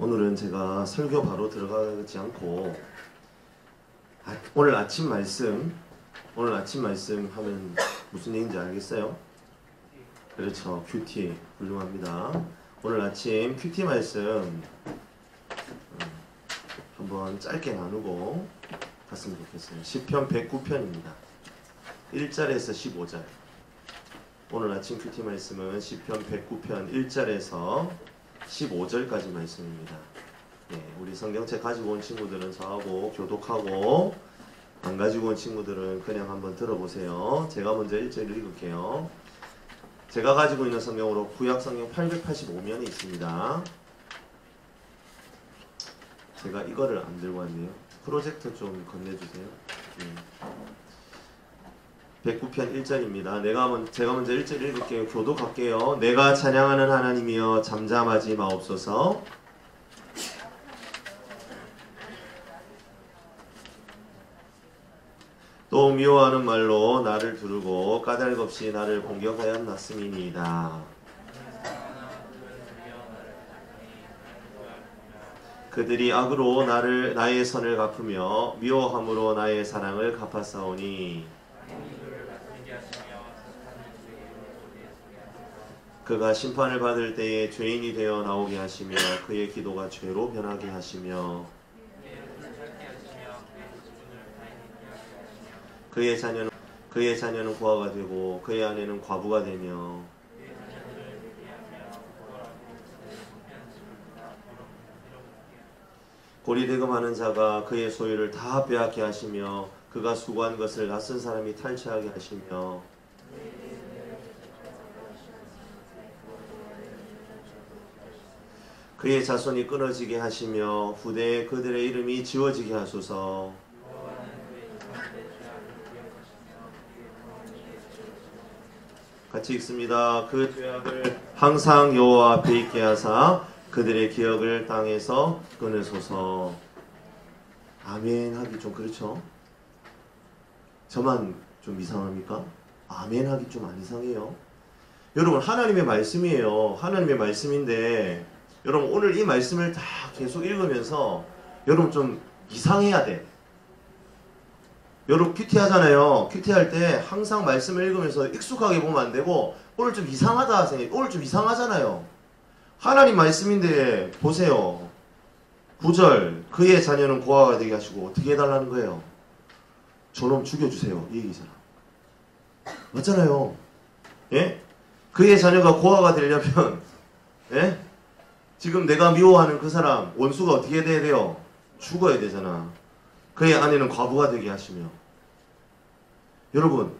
오늘은 제가 설교 바로 들어가지 않고 오늘 아침 말씀 하면 무슨 얘기인지 알겠어요? 그렇죠. 큐티 훌륭합니다. 오늘 아침 큐티 말씀 한번 짧게 나누고 갔으면 좋겠어요. 시편 109편입니다. 1절에서 15절. 오늘 아침 큐티 말씀은 시편 109편 1절에서 15절까지 말씀입니다. 우리 성경책 가지고 온 친구들은 사하고 교독하고 안 가지고 온 친구들은 그냥 한번 들어보세요. 제가 먼저 1절을 읽을게요. 제가 가지고 있는 성경으로 구약 성경 885면이 있습니다. 제가 이거를 안 들고 왔네요. 프로젝터 좀 건네주세요. 109편 1절입니다. 제가 먼저 1절 읽을게요. 교독할게요. 내가 찬양하는 하나님이여 잠잠하지 마옵소서. 또 미워하는 말로 나를 두르고 까닭없이 나를 공격하였나씀이니이다. 그들이 악으로 나의 선을 갚으며 미워함으로 나의 사랑을 갚았사오니 그가 심판을 받을 때에 죄인이 되어 나오게 하시며 그의 기도가 죄로 변하게 하시며 그의 자녀는 고아가 되고 그의 아내는 과부가 되며 고리대금하는 자가 그의 소유를 다 빼앗게 하시며 그가 수고한 것을 낯선 사람이 탈취하게 하시며 그의 자손이 끊어지게 하시며 후대에 그들의 이름이 지워지게 하소서. 같이 읽습니다. 그 죄악을 항상 여호와 앞에 있게 하사 그들의 기억을 땅에서 끊으소서. 아멘 하기 좀 그렇죠? 저만 좀 이상합니까? 아멘 하기 좀 안 이상해요. 여러분 하나님의 말씀이에요. 하나님의 말씀인데 여러분 오늘 이 말씀을 다 계속 읽으면서 여러분 좀 이상해야 돼. 여러분 큐티 하잖아요. 큐티 할 때 항상 말씀을 읽으면서 익숙하게 보면 안 되고 오늘 좀 이상하다 생각해. 오늘 좀 이상하잖아요. 하나님 말씀인데 보세요. 9절 그의 자녀는 고아가 되게 하시고 어떻게 해달라는 거예요? 저놈 죽여주세요. 이 얘기잖아. 맞잖아요. 예? 그의 자녀가 고아가 되려면 예? 지금 내가 미워하는 그 사람 원수가 어떻게 돼야 돼요? 죽어야 되잖아. 그의 아내는 과부가 되게 하시며. 여러분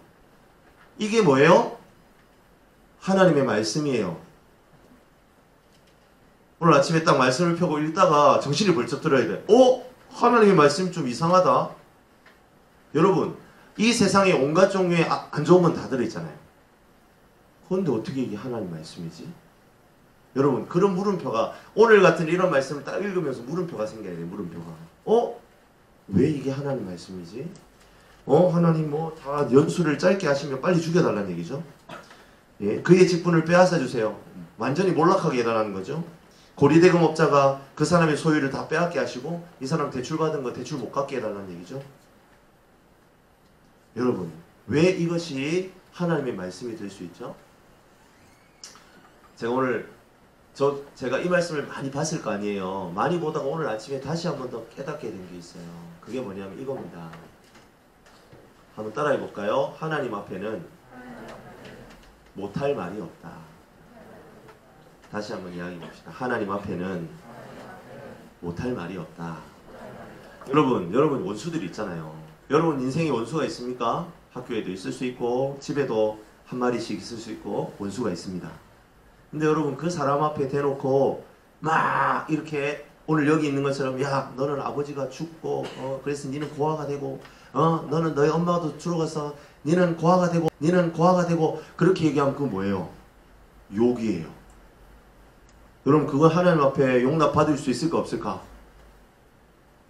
이게 뭐예요? 하나님의 말씀이에요. 오늘 아침에 딱 말씀을 펴고 읽다가 정신이 벌쩍 들어야 돼. 하나님의 말씀이 좀 이상하다. 여러분 이 세상에 온갖 종류의 안 좋은 건 다 들어있잖아요. 그런데 어떻게 이게 하나님 말씀이지? 여러분 그런 물음표가 오늘 같은 이런 말씀을 딱 읽으면서 물음표가 생겨야 돼요. 물음표가. 왜 이게 하나님 말씀이지? 하나님 뭐 다 연수를 짧게 하시면 빨리 죽여달라는 얘기죠. 예, 그의 직분을 빼앗아 주세요. 완전히 몰락하게 해달라는 거죠. 고리대금업자가 그 사람의 소유를 다 빼앗게 하시고 이 사람 대출 받은 거 대출 못 갚게 해달라는 얘기죠. 여러분 왜 이것이 하나님의 말씀이 될 수 있죠? 제가 이 말씀을 많이 봤을 거 아니에요. 많이 보다가 오늘 아침에 다시 한 번 더 깨닫게 된 게 있어요. 그게 뭐냐면 이겁니다. 한번 따라해 볼까요? 하나님 앞에는 못할 말이 없다. 다시 한번 이야기해 봅시다. 하나님 앞에는 못할 말이 없다. 여러분 원수들이 있잖아요. 여러분 인생에 원수가 있습니까? 학교에도 있을 수 있고 집에도 한 마리씩 있을 수 있고 원수가 있습니다. 근데 여러분 그 사람 앞에 대놓고 막 이렇게 오늘 여기 있는 것처럼 야 너는 아버지가 죽고 그래서 니는 고아가 되고 너는 너희 엄마도 죽어서 니는 고아가 되고 그렇게 얘기하면 그건 뭐예요? 욕이에요. 여러분 그건 하나님 앞에 용납받을 수 있을까 없을까?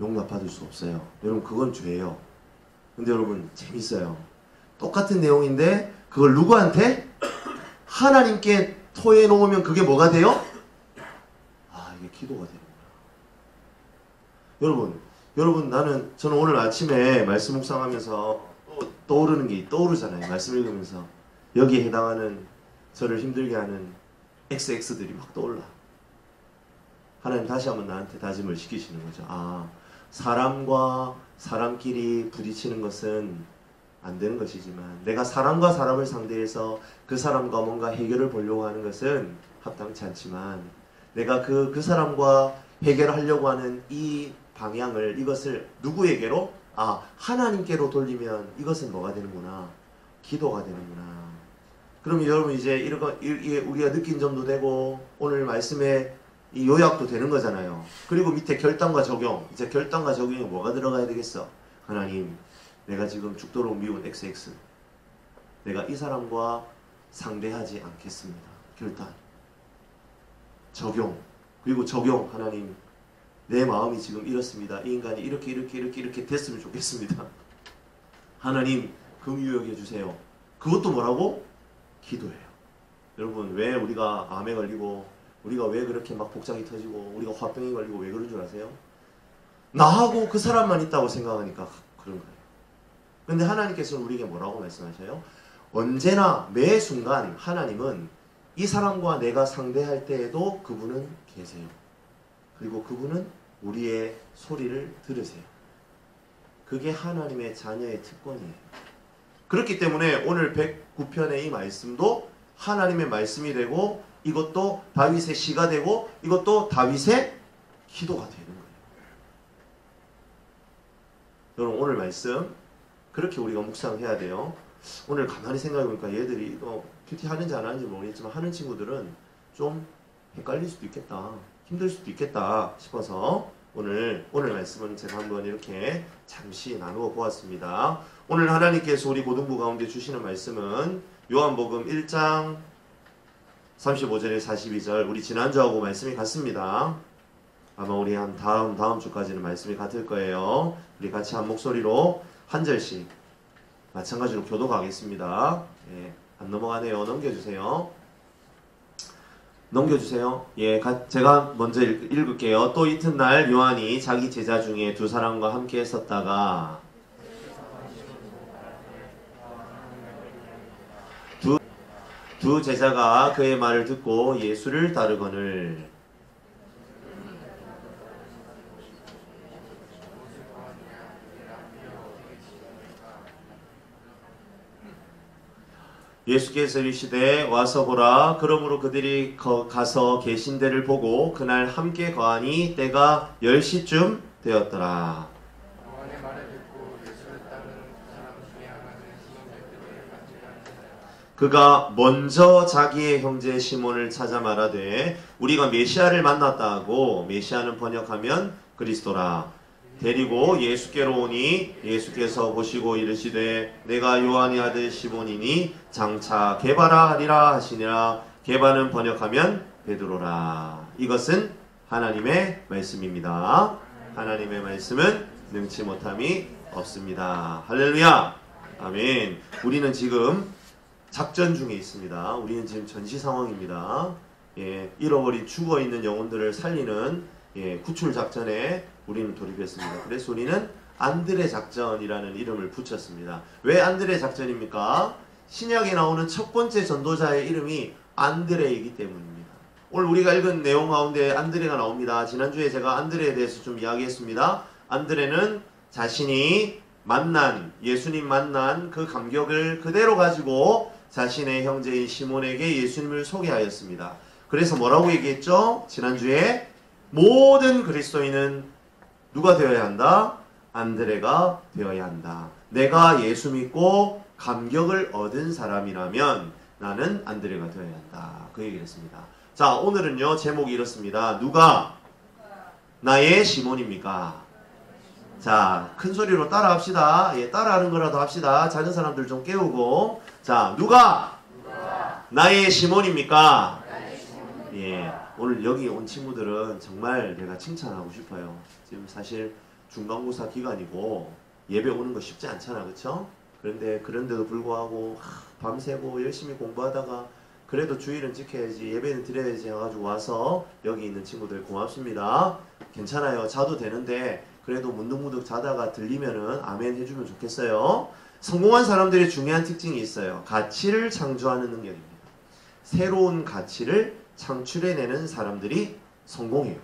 용납받을 수 없어요. 여러분 그건 죄예요. 근데 여러분 재밌어요. 똑같은 내용인데 그걸 누구한테? 하나님께 토해 놓으면 그게 뭐가 돼요? 이게 기도가 되는 거야. 여러분 저는 오늘 아침에 말씀 묵상하면서 떠오르는 게 떠오르잖아요. 말씀 읽으면서 여기에 해당하는 저를 힘들게 하는 XX들이 막 떠올라. 하나님 다시 한번 나한테 다짐을 시키시는 거죠. 아, 사람과 사람끼리 부딪히는 것은 안 되는 것이지만 내가 사람과 사람을 상대해서 그 사람과 뭔가 해결을 보려고 하는 것은 합당치 않지만 내가 그 사람과 해결하려고 하는 이 방향을 이것을 누구에게로? 아, 하나님께로 돌리면 이것은 뭐가 되는구나? 기도가 되는구나. 그럼 여러분 이제 이게 우리가 느낀 점도 되고 오늘 말씀에 이 요약도 되는 거잖아요. 그리고 밑에 결단과 적용. 이제 결단과 적용에 뭐가 들어가야 되겠어? 하나님, 내가 지금 죽도록 미운 XX. 내가 이 사람과 상대하지 않겠습니다. 결단. 적용. 그리고 적용. 하나님, 내 마음이 지금 이렇습니다. 이 인간이 이렇게 됐으면 좋겠습니다. 하나님, 긍휼히 여겨주세요. 그것도 뭐라고? 기도예요. 여러분, 왜 우리가 암에 걸리고 우리가 왜 그렇게 막 복장이 터지고 우리가 화병이 걸리고 왜 그런 줄 아세요? 나하고 그 사람만 있다고 생각하니까 그런 거예요. 근데 하나님께서는 우리에게 뭐라고 말씀하셔요? 언제나 매 순간 하나님은 이 사람과 내가 상대할 때에도 그분은 계세요. 그리고 그분은 우리의 소리를 들으세요. 그게 하나님의 자녀의 특권이에요. 그렇기 때문에 오늘 109편의 이 말씀도 하나님의 말씀이 되고 이것도 다윗의 시가 되고 이것도 다윗의 기도가 되는 거예요. 여러분 오늘 말씀 그렇게 우리가 묵상해야 돼요. 오늘 가만히 생각해보니까 얘들이 이거 큐티 하는지 안 하는지 모르겠지만 하는 친구들은 좀 헷갈릴 수도 있겠다. 힘들 수도 있겠다 싶어서 오늘 말씀은 제가 한번 이렇게 잠시 나누어 보았습니다. 오늘 하나님께서 우리 고등부 가운데 주시는 말씀은 요한복음 1장 35절에 42절 우리 지난주하고 말씀이 같습니다. 아마 우리 한 다음 주까지는 말씀이 같을 거예요. 우리 같이 한 목소리로 한 절씩 마찬가지로 교독하겠습니다. 예, 안 넘어가네요. 넘겨주세요. 예, 제가 먼저 읽을게요. 또 이튿날 요한이 자기 제자 중에 두 사람과 함께 있었다가 두 제자가 그의 말을 듣고 예수를 따르거늘 예수께서 이르시되 와서 보라. 그러므로 그들이 가서 계신 데를 보고 그날 함께 거하니 때가 10시쯤 되었더라. 그가 먼저 자기의 형제 시몬을 찾아 말하되 우리가 메시아를 만났다 하고 메시아는 번역하면 그리스도라. 데리고 예수께로 오니 예수께서 보시고 이르시되 내가 요한의 아들 시몬이니 장차 게바라 하리라 하시니라. 게바는 번역하면 베드로라. 이것은 하나님의 말씀입니다. 하나님의 말씀은 능치 못함이 없습니다. 할렐루야. 아멘. 우리는 지금 작전 중에 있습니다. 우리는 지금 전시 상황입니다. 예, 잃어버린 죽어있는 영혼들을 살리는 구출 작전에 우리는 돌입했습니다. 그래서 우리는 안드레 작전이라는 이름을 붙였습니다. 왜 안드레 작전입니까? 신약에 나오는 첫 번째 전도자의 이름이 안드레이기 때문입니다. 오늘 우리가 읽은 내용 가운데 안드레가 나옵니다. 지난주에 제가 안드레에 대해서 좀 이야기했습니다. 안드레는 자신이 예수님 만난 그 감격을 그대로 가지고 자신의 형제인 시몬에게 예수님을 소개하였습니다. 그래서 뭐라고 얘기했죠? 지난주에 모든 그리스도인은 누가 되어야 한다? 안드레가 되어야 한다. 내가 예수 믿고 감격을 얻은 사람이라면 나는 안드레가 되어야 한다. 그 얘기를 했습니다. 자, 오늘은요 제목이 이렇습니다. 누가 나의 시몬입니까? 자, 큰 소리로 따라 합시다. 예, 따라하는 거라도 합시다. 작은 사람들 좀 깨우고. 자, 누가 나의 시몬입니까? 예, 오늘 여기 온 친구들은 정말 내가 칭찬하고 싶어요. 지금 사실 중간고사 기간이고 예배 오는 거 쉽지 않잖아, 그쵸? 그런데도 불구하고 밤새고 열심히 공부하다가 그래도 주일은 지켜야지, 예배는 드려야지 해가지고 와서 여기 있는 친구들 고맙습니다. 괜찮아요. 자도 되는데 그래도 문득문득 자다가 들리면은 아멘 해주면 좋겠어요. 성공한 사람들의 중요한 특징이 있어요. 가치를 창조하는 능력입니다. 새로운 가치를 창출해내는 사람들이 성공해요.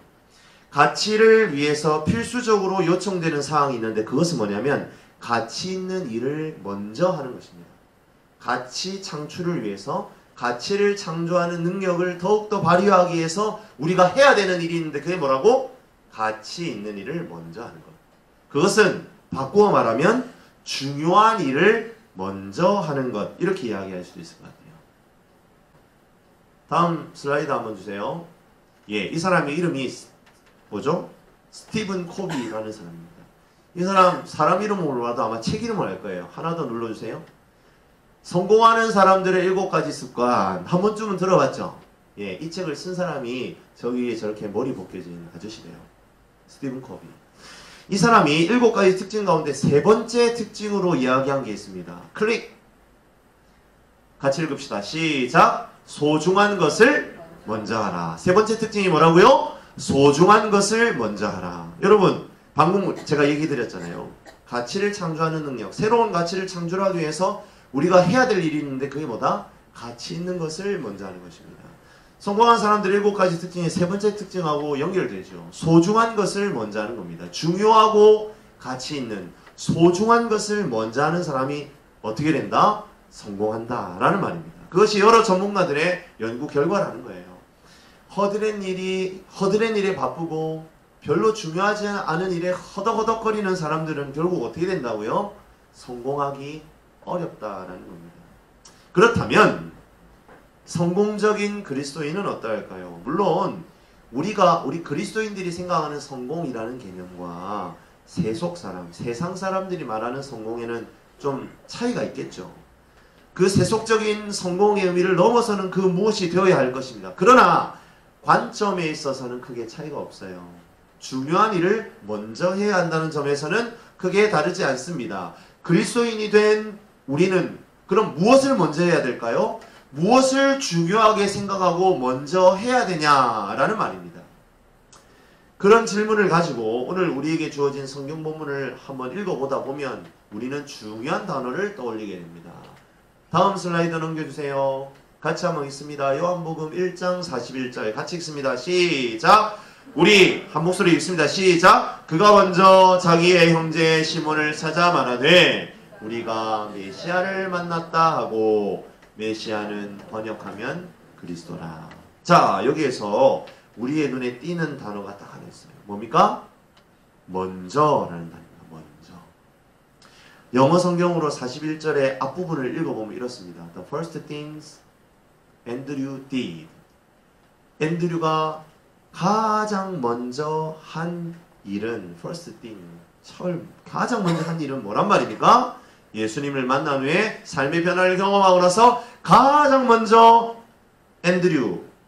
가치를 위해서 필수적으로 요청되는 사항이 있는데 그것은 뭐냐면 가치 있는 일을 먼저 하는 것입니다. 가치 창출을 위해서 가치를 창조하는 능력을 더욱더 발휘하기 위해서 우리가 해야 되는 일이 있는데 그게 뭐라고? 가치 있는 일을 먼저 하는 것. 그것은 바꾸어 말하면 중요한 일을 먼저 하는 것. 이렇게 이야기할 수도 있을 것 같아요. 다음 슬라이드 한번 주세요. 예, 이 사람의 이름이 뭐죠? 스티븐 코비라는 사람입니다. 이 사람 이름으로 와도 아마 책 이름을 알 거예요. 하나 더 눌러주세요. 성공하는 사람들의 7가지 습관. 한 번쯤은 들어봤죠? 예, 이 책을 쓴 사람이 저기에 저렇게 머리 벗겨진 아저씨래요. 스티븐 코비. 이 사람이 7가지 특징 가운데 3번째 특징으로 이야기한 게 있습니다. 클릭! 같이 읽읍시다. 시작! 소중한 것을 먼저 하라. 3번째 특징이 뭐라고요? 소중한 것을 먼저 하라. 여러분, 방금 제가 얘기 드렸잖아요. 가치를 창조하는 능력. 새로운 가치를 창조하기 위해서 우리가 해야 될 일이 있는데 그게 뭐다? 가치 있는 것을 먼저 하는 것입니다. 성공한 사람들의 7가지 특징이 3번째 특징하고 연결되죠. 소중한 것을 먼저 하는 겁니다. 중요하고 가치 있는 소중한 것을 먼저 하는 사람이 어떻게 된다? 성공한다 라는 말입니다. 그것이 여러 전문가들의 연구 결과라는 거예요. 허드렛 일에 바쁘고 별로 중요하지 않은 일에 허덕허덕거리는 사람들은 결국 어떻게 된다고요? 성공하기 어렵다라는 겁니다. 그렇다면 성공적인 그리스도인은 어떨까요? 물론 우리 그리스도인들이 생각하는 성공이라는 개념과 세속 사람, 세상 사람들이 말하는 성공에는 좀 차이가 있겠죠. 그 세속적인 성공의 의미를 넘어서는 그 무엇이 되어야 할 것입니다. 그러나 관점에 있어서는 크게 차이가 없어요. 중요한 일을 먼저 해야 한다는 점에서는 크게 다르지 않습니다. 그리스도인이 된 우리는 그럼 무엇을 먼저 해야 될까요? 무엇을 중요하게 생각하고 먼저 해야 되냐라는 말입니다. 그런 질문을 가지고 오늘 우리에게 주어진 성경 본문을 한번 읽어보다 보면 우리는 중요한 단어를 떠올리게 됩니다. 다음 슬라이드 넘겨주세요. 같이 한번 읽습니다. 요한복음 1장 41절 같이 읽습니다. 시작! 우리 한 목소리 읽습니다. 시작! 그가 먼저 자기의 형제 시몬을 찾아 말하되 우리가 메시아를 만났다 하고 메시아는 번역하면 그리스도라. 자, 여기에서 우리의 눈에 띄는 단어가 딱 하나 있어요. 뭡니까? 먼저라는 단어입니다. 먼저. 영어 성경으로 41절의 앞부분을 읽어보면 이렇습니다. The first things Andrew did. 앤드류가 가장 먼저 한 일은 first thing. 가장 먼저 한 일은 뭐란 말입니까? 예수님을 만난 후에 삶의 변화를 경험하고 나서 가장 먼저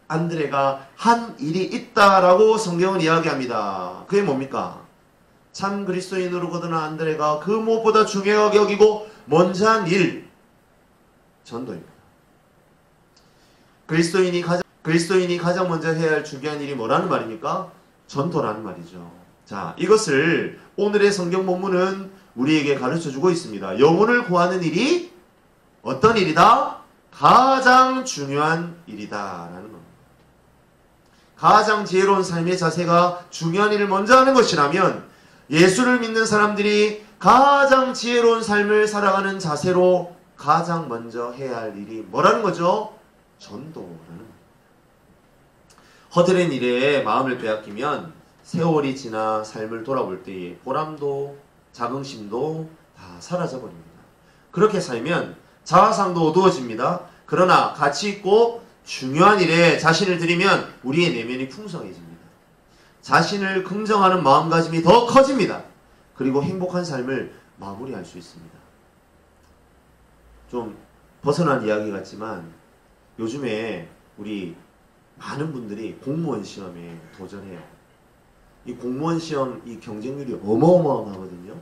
안드레가 한 일이 있다라고 성경은 이야기합니다. 그게 뭡니까? 참 그리스도인으로 거듭난 안드레가 그 무엇보다 중요하게 여기고 먼저 한 일, 전도입니다. 그리스도인이 가장 먼저 해야 할 중요한 일이 뭐라는 말입니까? 전도라는 말이죠. 자, 이것을 오늘의 성경 본문은 우리에게 가르쳐주고 있습니다. 영혼을 구하는 일이 어떤 일이다? 가장 중요한 일이다 라는 겁니다. 가장 지혜로운 삶의 자세가 중요한 일을 먼저 하는 것이라면 예수를 믿는 사람들이 가장 지혜로운 삶을 살아가는 자세로 가장 먼저 해야 할 일이 뭐라는 거죠? 전도라는 겁니다. 허드렛 일에 마음을 빼앗기면 세월이 지나 삶을 돌아볼 때에 보람도 자긍심도 다 사라져버립니다. 그렇게 살면 자아상도 어두워집니다. 그러나 가치 있고 중요한 일에 자신을 들이면 우리의 내면이 풍성해집니다. 자신을 긍정하는 마음가짐이 더 커집니다. 그리고 행복한 삶을 마무리할 수 있습니다. 좀 벗어난 이야기 같지만 요즘에 우리 많은 분들이 공무원 시험에 도전해요. 이 공무원 시험 이 경쟁률이 어마어마하거든요.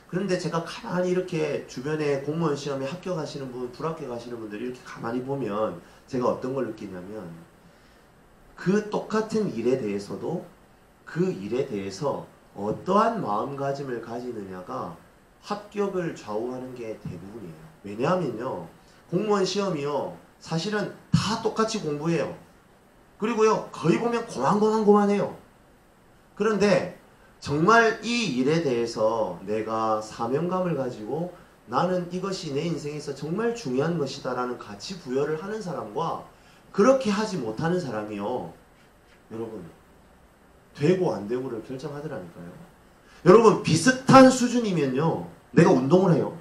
그런데 제가 가만히 이렇게 주변에 공무원 시험에 합격하시는 분, 불합격하시는 분들 이렇게 가만히 보면 제가 어떤 걸 느끼냐면 그 똑같은 일에 대해서도 그 일에 대해서 어떠한 마음가짐을 가지느냐가 합격을 좌우하는 게 대부분이에요. 왜냐하면요, 공무원 시험이요, 사실은 다 똑같이 공부해요. 그리고요, 거의 보면 고만고만해요. 그런데 정말 이 일에 대해서 내가 사명감을 가지고 나는 이것이 내 인생에서 정말 중요한 것이다 라는 가치 부여를 하는 사람과 그렇게 하지 못하는 사람이요, 여러분, 되고 안 되고를 결정하더라니까요. 여러분, 비슷한 수준이면요, 내가 운동을 해요.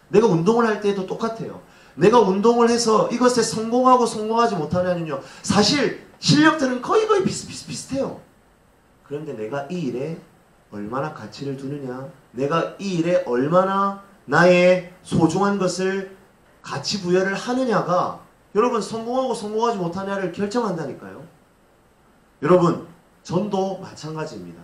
내가 운동을 할 때도 똑같아요. 내가 운동을 해서 이것에 성공하고 성공하지 못하냐는요, 사실 실력들은 거의 비슷해요. 그런데 내가 이 일에 얼마나 가치를 두느냐, 내가 이 일에 얼마나 나의 소중한 것을 가치 부여를 하느냐가 여러분 성공하고 성공하지 못하냐를 결정한다니까요. 여러분, 전도 마찬가지입니다.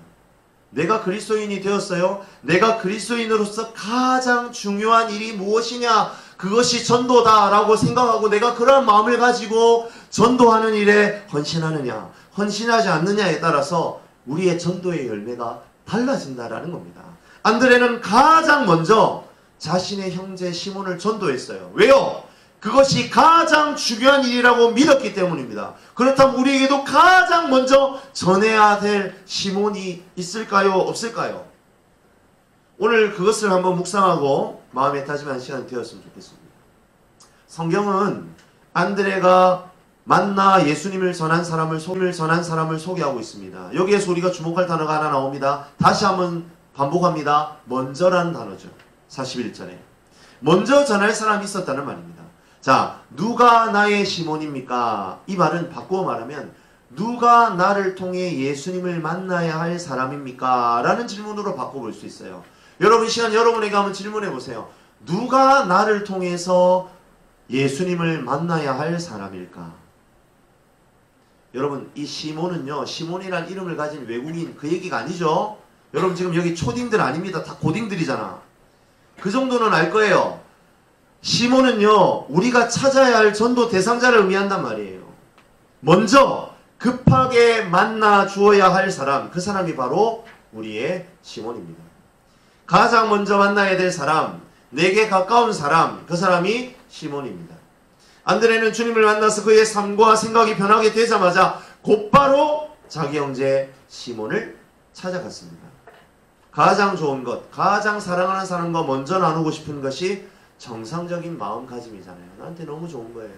내가 그리스도인이 되었어요. 내가 그리스도인으로서 가장 중요한 일이 무엇이냐, 그것이 전도다라고 생각하고 내가 그러한 마음을 가지고 전도하는 일에 헌신하느냐, 헌신하지 않느냐에 따라서 우리의 전도의 열매가 달라진다라는 겁니다. 안드레는 가장 먼저 자신의 형제 시몬을 전도했어요. 왜요? 그것이 가장 중요한 일이라고 믿었기 때문입니다. 그렇다면 우리에게도 가장 먼저 전해야 될 시몬이 있을까요? 없을까요? 오늘 그것을 한번 묵상하고 마음에 다짐한 시간이 되었으면 좋겠습니다. 성경은 안드레가 만나 예수님을 전한 사람을 소개하고 있습니다. 여기에서 우리가 주목할 단어가 하나 나옵니다. 다시 한번 반복합니다. 먼저라는 단어죠. 41절에. 먼저 전할 사람이 있었다는 말입니다. 자, 누가 나의 시몬입니까? 이 말은 바꾸어 말하면 누가 나를 통해 예수님을 만나야 할 사람입니까? 라는 질문으로 바꿔볼 수 있어요. 여러분, 시간 여러분에게 한번 질문해 보세요. 누가 나를 통해서 예수님을 만나야 할 사람일까? 여러분, 이 시몬은요, 시몬이라는 이름을 가진 외국인, 그 얘기가 아니죠. 여러분, 지금 여기 초딩들 아닙니다. 다 고딩들이잖아. 그 정도는 알 거예요. 시몬은요, 우리가 찾아야 할 전도 대상자를 의미한단 말이에요. 먼저 급하게 만나 주어야 할 사람, 그 사람이 바로 우리의 시몬입니다. 가장 먼저 만나야 될 사람, 내게 가까운 사람, 그 사람이 시몬입니다. 안드레는 주님을 만나서 그의 삶과 생각이 변하게 되자마자 곧바로 자기 형제 시몬을 찾아갔습니다. 가장 좋은 것, 가장 사랑하는 사람과 먼저 나누고 싶은 것이 정상적인 마음가짐이잖아요. 나한테 너무 좋은 거예요.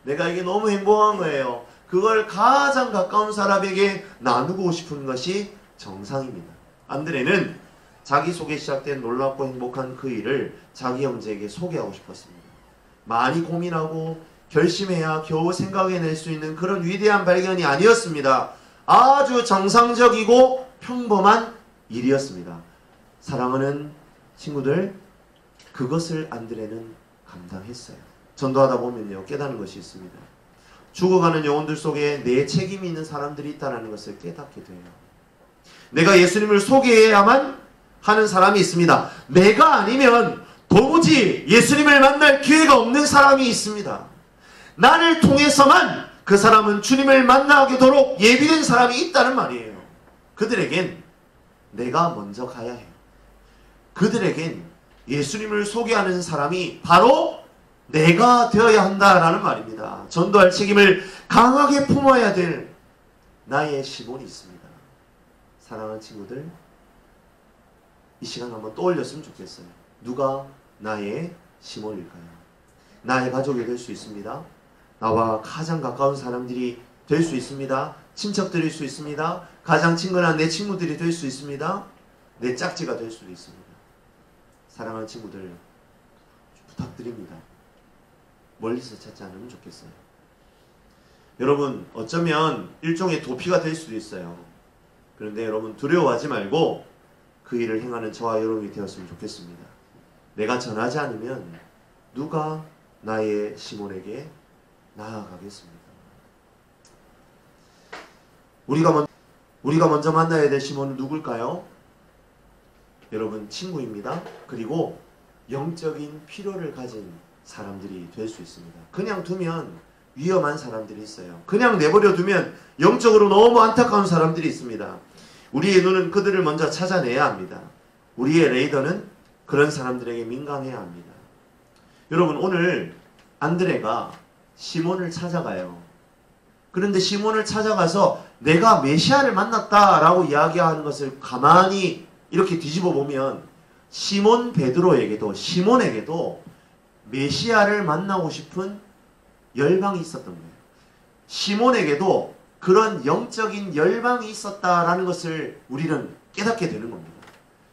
내가 이게 너무 행복한 거예요. 그걸 가장 가까운 사람에게 나누고 싶은 것이 정상입니다. 안드레는 자기 속에 시작된 놀랍고 행복한 그 일을 자기 형제에게 소개하고 싶었습니다. 많이 고민하고 결심해야 겨우 생각해낼 수 있는 그런 위대한 발견이 아니었습니다. 아주 정상적이고 평범한 일이었습니다. 사랑하는 친구들, 그것을 안드레는 감당했어요. 전도하다 보면요, 깨닫는 것이 있습니다. 죽어가는 영혼들 속에 내 책임이 있는 사람들이 있다는 것을 깨닫게 돼요. 내가 예수님을 소개해야만 하는 사람이 있습니다. 내가 아니면 도무지 예수님을 만날 기회가 없는 사람이 있습니다. 나를 통해서만 그 사람은 주님을 만나게 도록 예비된 사람이 있다는 말이에요. 그들에겐 내가 먼저 가야 해요. 그들에겐 예수님을 소개하는 사람이 바로 내가 되어야 한다라는 말입니다. 전도할 책임을 강하게 품어야 될 나의 시몬이 있습니다. 사랑하는 친구들, 이 시간 한번 떠올렸으면 좋겠어요. 누가 나의 시몬일까요? 나의 가족이 될 수 있습니다. 나와 가장 가까운 사람들이 될 수 있습니다. 친척들일 수 있습니다. 가장 친근한 내 친구들이 될 수 있습니다. 내 짝지가 될 수도 있습니다. 사랑하는 친구들, 부탁드립니다. 멀리서 찾지 않으면 좋겠어요. 여러분, 어쩌면 일종의 도피가 될 수도 있어요. 그런데 여러분, 두려워하지 말고 그 일을 행하는 저와 여러분이 되었으면 좋겠습니다. 내가 전하지 않으면 누가 나의 시몬에게 나아가겠습니다. 우리가 먼저 만나야 될 시몬은 누굴까요? 여러분, 친구입니다. 그리고 영적인 필요를 가진 사람들이 될 수 있습니다. 그냥 두면 위험한 사람들이 있어요. 그냥 내버려 두면 영적으로 너무 안타까운 사람들이 있습니다. 우리의 눈은 그들을 먼저 찾아내야 합니다. 우리의 레이더는 그런 사람들에게 민감해야 합니다. 여러분, 오늘 안드레가 시몬을 찾아가요. 그런데 시몬을 찾아가서 내가 메시아를 만났다라고 이야기하는 것을 가만히 이렇게 뒤집어 보면 시몬에게도 메시아를 만나고 싶은 열방이 있었던 거예요. 시몬에게도 그런 영적인 열방이 있었다라는 것을 우리는 깨닫게 되는 겁니다.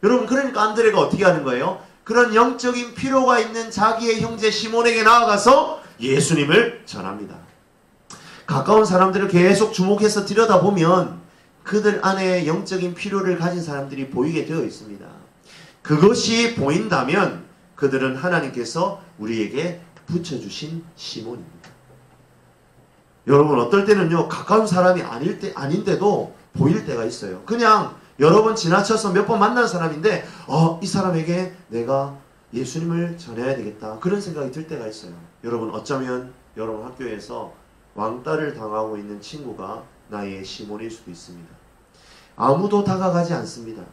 여러분, 그러니까 안드레가 어떻게 하는 거예요? 그런 영적인 필요가 있는 자기의 형제 시몬에게 나아가서 예수님을 전합니다. 가까운 사람들을 계속 주목해서 들여다보면 그들 안에 영적인 필요를 가진 사람들이 보이게 되어 있습니다. 그것이 보인다면 그들은 하나님께서 우리에게 붙여주신 시몬입니다. 여러분, 어떨 때는요, 가까운 사람이 아닌데도 보일 때가 있어요. 그냥 여러 번 지나쳐서 몇 번 만난 사람인데 이 사람에게 내가 예수님을 전해야 되겠다, 그런 생각이 들 때가 있어요. 여러분, 어쩌면 여러분 학교에서 왕따를 당하고 있는 친구가 나의 시몬일 수도 있습니다. 아무도 다가가지 않습니다.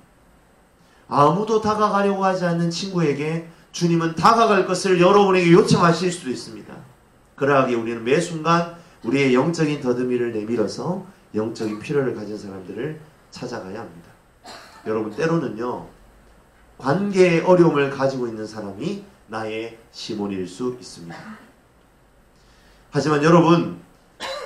아무도 다가가려고 하지 않는 친구에게 주님은 다가갈 것을 여러분에게 요청하실 수도 있습니다. 그러하기에 우리는 매 순간 우리의 영적인 더듬이를 내밀어서 영적인 필요를 가진 사람들을 찾아가야 합니다. 여러분, 때로는요, 관계의 어려움을 가지고 있는 사람이 나의 시몬일 수 있습니다. 하지만 여러분,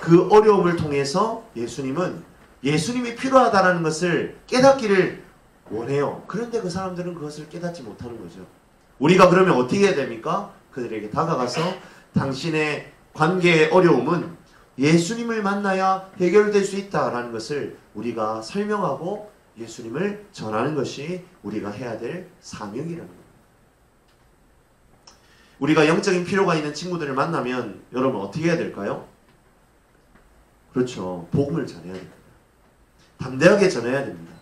그 어려움을 통해서 예수님이 필요하다는 것을 깨닫기를 원해요. 그런데 그 사람들은 그것을 깨닫지 못하는 거죠. 우리가 그러면 어떻게 해야 됩니까? 그들에게 다가가서 당신의 관계의 어려움은 예수님을 만나야 해결될 수 있다라는 것을 우리가 설명하고 예수님을 전하는 것이 우리가 해야 될 사명이라는 겁니다. 우리가 영적인 필요가 있는 친구들을 만나면 여러분 어떻게 해야 될까요? 그렇죠. 복음을 전해야 됩니다. 담대하게 전해야 됩니다.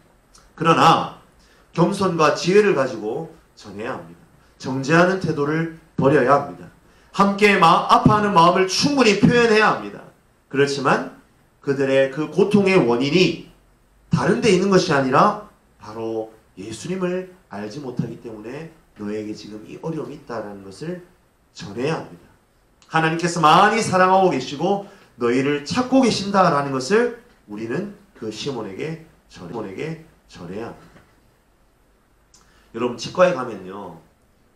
그러나 겸손과 지혜를 가지고 전해야 합니다. 정죄하는 태도를 버려야 합니다. 함께 아파하는 마음을 충분히 표현해야 합니다. 그렇지만 그들의 그 고통의 원인이 다른 데 있는 것이 아니라 바로 예수님을 알지 못하기 때문에 너에게 지금 이 어려움이 있다는 것을 전해야 합니다. 하나님께서 많이 사랑하고 계시고 너희를 찾고 계신다라는 것을 우리는 그 시몬에게 전해야 합니다. 여러분, 치과에 가면요,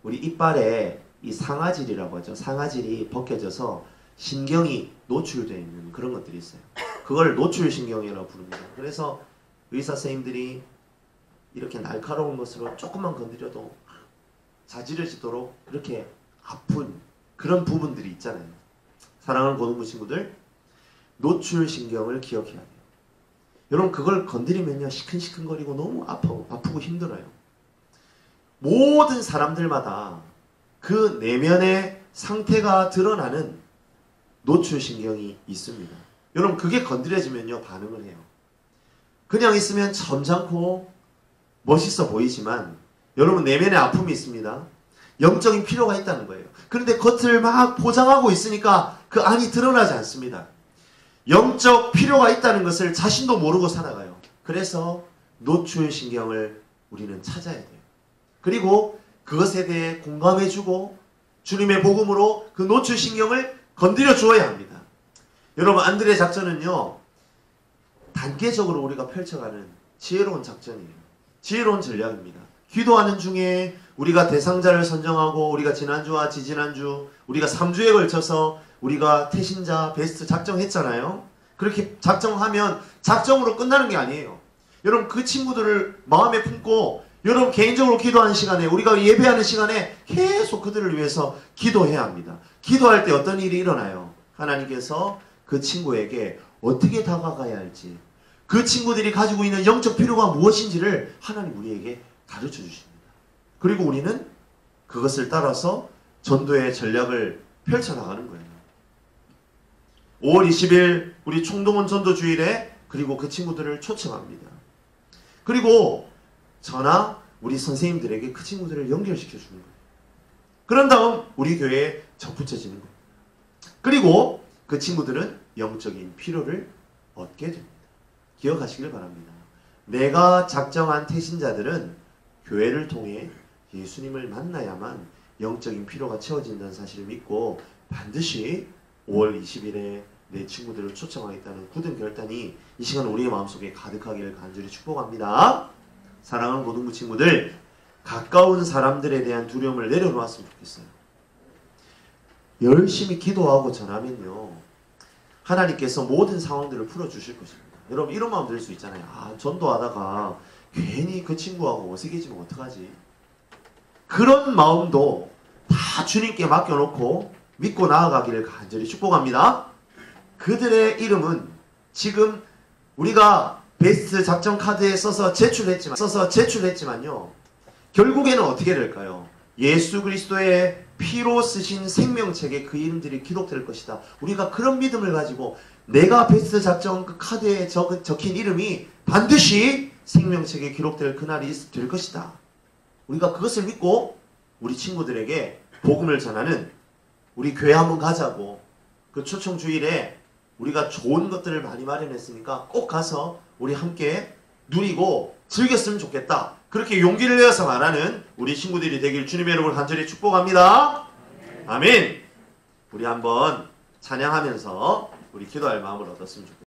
우리 이빨에 이 상아질이라고 하죠. 상아질이 벗겨져서 신경이 노출되어 있는 그런 것들이 있어요. 그걸 노출신경이라고 부릅니다. 그래서 의사 선생님들이 이렇게 날카로운 것으로 조금만 건드려도 자지러지도록 그렇게 아픈 그런 부분들이 있잖아요. 사랑하는 고등부 친구들, 노출신경을 기억해야 돼요. 여러분, 그걸 건드리면요, 시큰시큰거리고 너무 아프고 힘들어요. 모든 사람들마다 그 내면의 상태가 드러나는 노출신경이 있습니다. 여러분, 그게 건드려지면요, 반응을 해요. 그냥 있으면 점잖고 멋있어 보이지만 여러분, 내면에 아픔이 있습니다. 영적인 필요가 있다는 거예요. 그런데 겉을 막 포장하고 있으니까 그 안이 드러나지 않습니다. 영적 필요가 있다는 것을 자신도 모르고 살아가요. 그래서 노출신경을 우리는 찾아야 돼요. 그리고 그것에 대해 공감해주고 주님의 복음으로 그 노출신경을 건드려 주어야 합니다. 여러분, 안드레 작전은요, 단계적으로 우리가 펼쳐가는 지혜로운 작전이에요. 지혜로운 전략입니다. 기도하는 중에 우리가 대상자를 선정하고 우리가 지난주와 지지난주 우리가 3주에 걸쳐서 우리가 태신자 베스트 작정했잖아요. 그렇게 작정하면 작정으로 끝나는 게 아니에요. 여러분, 그 친구들을 마음에 품고 여러분 개인적으로 기도하는 시간에, 우리가 예배하는 시간에 계속 그들을 위해서 기도해야 합니다. 기도할 때 어떤 일이 일어나요? 하나님께서 그 친구에게 어떻게 다가가야 할지, 그 친구들이 가지고 있는 영적 필요가 무엇인지를 하나님 우리에게 가르쳐 주십니다. 그리고 우리는 그것을 따라서 전도의 전략을 펼쳐나가는 거예요. 5월 20일 우리 총동원 전도주일에 그리고 그 친구들을 초청합니다. 그리고 저나 우리 선생님들에게 그 친구들을 연결시켜 주는 거예요. 그런 다음 우리 교회에 접붙여지는 거예요. 그리고 그 친구들은 영적인 필요를 얻게 됩니다. 기억하시길 바랍니다. 내가 작정한 태신자들은 교회를 통해 예수님을 만나야만 영적인 필요가 채워진다는 사실을 믿고 반드시 5월 20일에 내 친구들을 초청하겠다는 굳은 결단이 이 시간 우리의 마음속에 가득하기를 간절히 축복합니다. 사랑하는 고등부 친구들, 가까운 사람들에 대한 두려움을 내려놓았으면 좋겠어요. 열심히 기도하고 전하면요, 하나님께서 모든 상황들을 풀어주실 것입니다. 여러분 이런 마음 들 수 있잖아요. 아, 전도하다가 괜히 그 친구하고 어색해지면 어떡하지? 그런 마음도 다 주님께 맡겨놓고 믿고 나아가기를 간절히 축복합니다. 그들의 이름은 지금 우리가 베스트 작전 카드에 써서 제출했지만요, 결국에는 어떻게 될까요? 예수 그리스도의 피로 쓰신 생명책에 그 이름들이 기록될 것이다. 우리가 그런 믿음을 가지고 내가 베스트 작전 카드에 적힌 이름이 반드시 생명책에 기록될 그날이 될 것이다. 우리가 그것을 믿고 우리 친구들에게 복음을 전하는 우리 교회 한번 가자고, 그 초청 주일에 우리가 좋은 것들을 많이 마련했으니까 꼭 가서 우리 함께 누리고 즐겼으면 좋겠다. 그렇게 용기를 내어서 말하는 우리 친구들이 되길 주님의 이름으로 간절히 축복합니다. 아멘. 우리 한번 찬양하면서 우리 기도할 마음을 얻었으면 좋겠습니다.